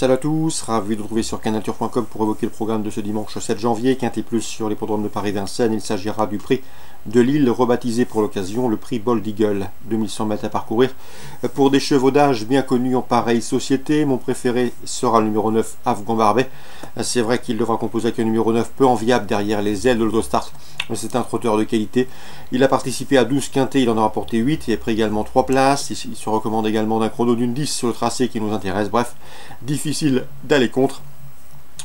Salut à tous, ravi de vous retrouver sur canalturf.com pour évoquer le programme de ce dimanche 7 janvier. Quintet Plus sur l'hippodrome de Paris-Vincennes. Il s'agira du prix de Lille, rebaptisé pour l'occasion le prix Bold Eagle. 2100 mètres à parcourir pour des chevaux d'âge bien connus en pareille société. Mon préféré sera le numéro 9, Afghan Barbet. C'est vrai qu'il devra composer avec un numéro 9 peu enviable derrière les ailes de l'autostart. C'est un trotteur de qualité. Il a participé à 12 quintets, il en a rapporté 8. Il a pris également 3 places. Il se recommande également d'un chrono d'une 10 sur le tracé qui nous intéresse. Bref, difficile d'aller contre.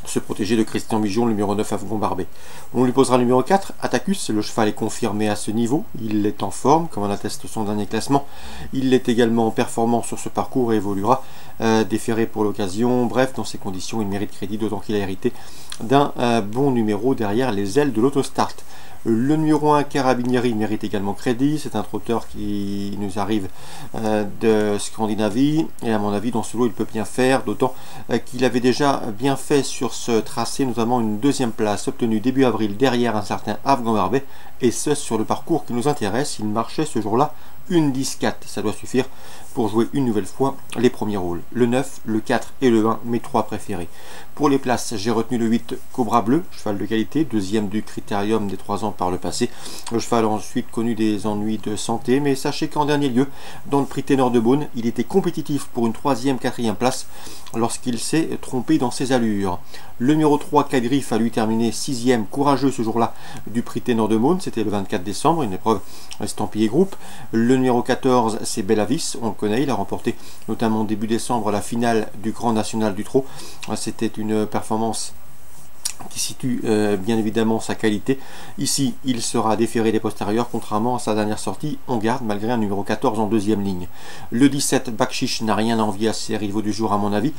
Se protéger de Christian Bijon, le numéro 9 Afghan Barbet. On lui posera le numéro 4, Attacus. Le cheval est confirmé à ce niveau. Il est en forme, comme en atteste son dernier classement. Il est également performant sur ce parcours et évoluera déféré pour l'occasion. Bref, dans ces conditions, il mérite crédit, d'autant qu'il a hérité d'un bon numéro derrière les ailes de l'autostart. Le numéro 1, Carabinieri, mérite également crédit. C'est un trotteur qui nous arrive de Scandinavie. Et à mon avis, dans ce lot, il peut bien faire. D'autant qu'il avait déjà bien fait sur ce tracé, notamment une deuxième place obtenue début avril derrière un certain Afghan Barbet. Et ce, sur le parcours qui nous intéresse. Il marchait ce jour-là une 10-4. Ça doit suffire pour jouer une nouvelle fois les premiers rôles. Le 9, le 4 et le 1, mes 3 préférés. Pour les places, j'ai retenu le 8, Cobra Bleu, cheval de qualité, deuxième du critérium des 3 ans par le passé. Le cheval a ensuite connu des ennuis de santé, mais sachez qu'en dernier lieu, dans le prix Ténor de Beaune, il était compétitif pour une 3e, 4e place lorsqu'il s'est trompé dans ses allures. Le numéro 3, Cadriff, a lui terminé 6e, courageux ce jour-là, du prix Ténor de Beaune, c'était le 24 décembre, une épreuve estampillée groupe. Le numéro 14, c'est Bellavis, on le connaît, il a remporté notamment début décembre la finale du Grand National du Trot. C'était une performance qui situe bien évidemment sa qualité. Ici, il sera déféré des postérieurs, contrairement à sa dernière sortie en garde, malgré un numéro 14 en deuxième ligne. Le 17, Bakshish, n'a rien à envier à ses rivaux du jour, à mon avis.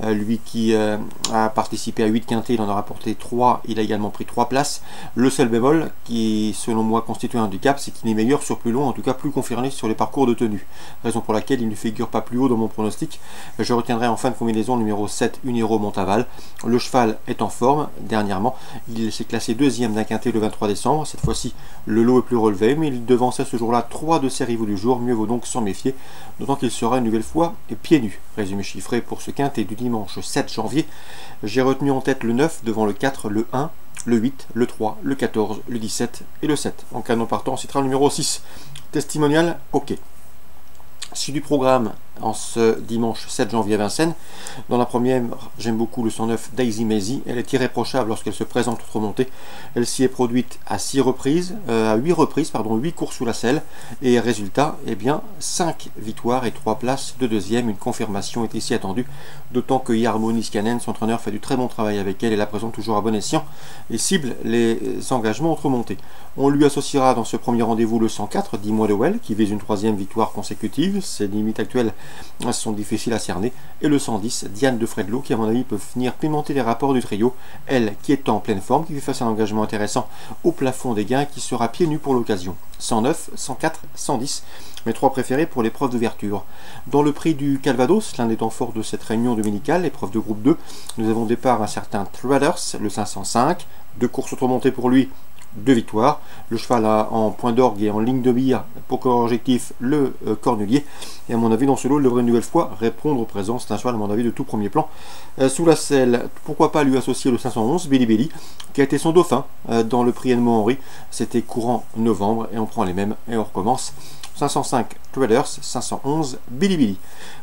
Lui qui a participé à 8 quintets, il en a rapporté 3, il a également pris 3 places. Le seul bémol, qui selon moi constitue un handicap, c'est qu'il est meilleur sur plus long, en tout cas plus confirmé sur les parcours de tenue. Raison pour laquelle il ne figure pas plus haut dans mon pronostic. Je retiendrai en fin de combinaison le numéro 7, Uniro Montaval. Le cheval est en forme. Dernièrement, il s'est classé 2e d'un quintet le 23 décembre. Cette fois-ci, le lot est plus relevé, mais il devançait ce jour-là 3 de ses rivaux du jour. Mieux vaut donc s'en méfier, d'autant qu'il sera une nouvelle fois pieds nus. Résumé chiffré pour ce quintet du dimanche 7 janvier. J'ai retenu en tête le 9 devant le 4, le 1, le 8, le 3, le 14, le 17 et le 7. En canon partant, on citera le numéro 6. Testimonial, ok. Suite du programme en ce dimanche 7 janvier à Vincennes. Dans la première, j'aime beaucoup le 109 Daisy Maisie. Elle est irréprochable lorsqu'elle se présente outre montée. Elle s'y est produite à 8 reprises, 8 courses sous la selle. Et résultat, eh bien, 5 victoires et 3 places de deuxième. Une confirmation est ici attendue. D'autant que Jarmo Niskanen, son entraîneur, fait du très bon travail avec elle et la présente toujours à bon escient et cible les engagements outre montée. On lui associera dans ce premier rendez-vous le 104, 10 mois de Well, qui vise une 3e victoire consécutive. Ses limites actuelles sont difficiles à cerner. Et le 110, Diane de Fredlo, qui à mon avis peut venir pimenter les rapports du trio. Elle qui est en pleine forme, qui fait face à un engagement intéressant au plafond des gains, qui sera pieds nus pour l'occasion. 109, 104, 110, mes 3 préférés pour l'épreuve d'ouverture. Dans le prix du Calvados, l'un des temps forts de cette réunion dominicale, l'épreuve de groupe 2, nous avons au départ un certain Traders, le 505, 2 courses auto-montées pour lui, 2 victoires. Le cheval a en point d'orgue et en ligne de mire pour objectif le cornulier. Et à mon avis, dans ce lot, il devrait une nouvelle fois répondre aux présences. C'est un cheval, à mon avis, de tout premier plan. Sous la selle, pourquoi pas lui associer le 511, Billy Billy, qui a été son dauphin dans le prix Edmond Henry. C'était courant novembre. Et on prend les mêmes et on recommence. 505 Traders, 511 Billy Billy.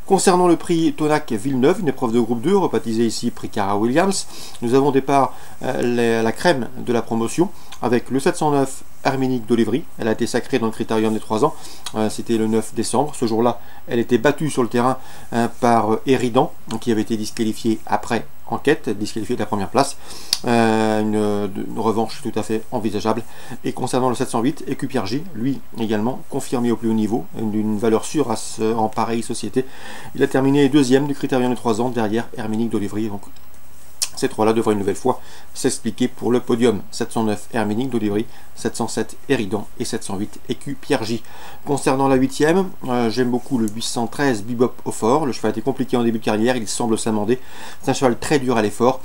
Concernant le prix Tonac Villeneuve, une épreuve de groupe 2, rebaptisée ici prix Cara Williams, nous avons au départ la crème de la promotion avec le 709 Herminique d'Olivry. Elle a été sacrée dans le critérium des 3 ans, c'était le 9 décembre. Ce jour-là, elle était battue sur le terrain par Eridan, qui avait été disqualifié après enquête, disqualifié de la première place. Une revanche tout à fait envisageable. Et concernant le 708, Écupiergy, lui également confirmé au plus haut niveau, d'une valeur sûre en pareille société. Il a terminé 2e du critérium des 3 ans derrière Herminique d'Olivry. Donc Ces trois-là devraient une nouvelle fois s'expliquer pour le podium. 709 Hermining d'Olivry, 707 Eridan et 708 Écu Pierre J. Concernant la 8e, j'aime beaucoup le 813 Bebop au fort. Le cheval a été compliqué en début de carrière, il semble s'amender. C'est un cheval très dur à l'effort,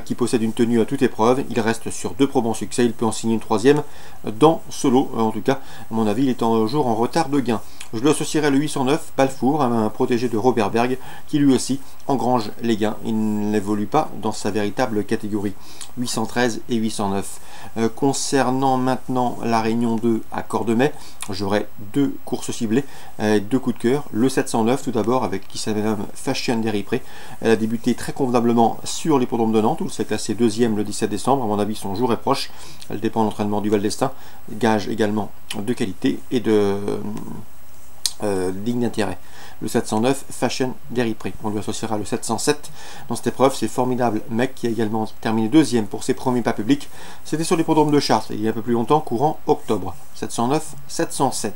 qui possède une tenue à toute épreuve. Il reste sur 2 probants succès, il peut en signer une 3e dans ce lot. En tout cas, à mon avis, il est toujours en retard de gain. Je lui associerai le 809 Balfour, un protégé de Robert Berg, qui lui aussi engrange les gains. Il n'évolue pas dans sa véritable catégorie. 813 et 809. Concernant maintenant la Réunion 2 à Cordemais, j'aurai 2 courses ciblées, 2 coups de cœur. Le 709 tout d'abord, avec qui s'appelle Fashion Deripré. Elle a débuté très convenablement sur l'hippodrome de Nantes, où elle s'est classée 2e le 17 décembre. À mon avis, son jour est proche. Elle dépend de l'entraînement du Val d'Estaing, gage également de qualité et de digne d'intérêt. Le 709 Fashion Deripré. On lui associera le 707 dans cette épreuve. C'est formidable mec qui a également terminé 2e pour ses premiers pas publics. C'était sur l'hippodrome de Chartres il y a un peu plus longtemps, courant octobre. 709 707.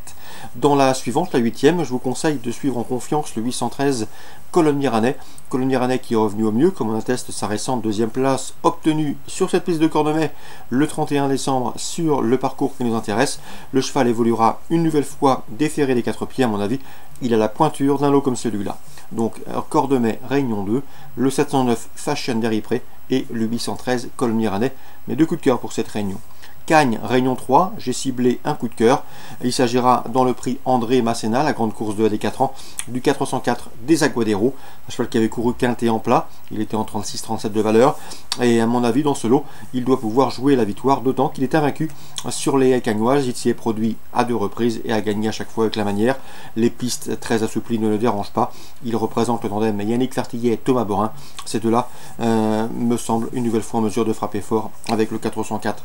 Dans la suivante, la 8e, je vous conseille de suivre en confiance le 813 Colonnier Rannais. Colonnier Rannais qui est revenu au mieux, comme on atteste sa récente 2e place obtenue sur cette piste de Cordemais le 31 décembre sur le parcours qui nous intéresse. Le cheval évoluera une nouvelle fois déféré des 4 pieds, à mon avis. Il a la pointure d'un lot comme celui-là. Donc Cordemais, Réunion 2, le 709 Fashion Deripré et le 813 Colonnier Rannais. Mes 2 coups de cœur pour cette réunion. Cagnes, Réunion 3, j'ai ciblé un coup de cœur. Il s'agira dans le prix André Masséna, la grande course de AD 4 ans, du 404 des Aguadero, un cheval qui avait couru quinté en plat, il était en 36-37 de valeur, et à mon avis dans ce lot, il doit pouvoir jouer la victoire, d'autant qu'il est invaincu sur les haies cagnoises. Il s'y est produit à 2 reprises et a gagné à chaque fois avec la manière. Les pistes très assouplies ne le dérangent pas. Il représente le tandem Yannick Fertillet et Thomas Borin. Ces deux-là me semblent une nouvelle fois en mesure de frapper fort avec le 404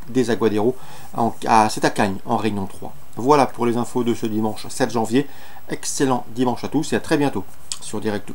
des Aguadero. C'est à Cagnes en Réunion 3. Voilà pour les infos de ce dimanche 7 janvier. Excellent dimanche à tous et à très bientôt sur Direct.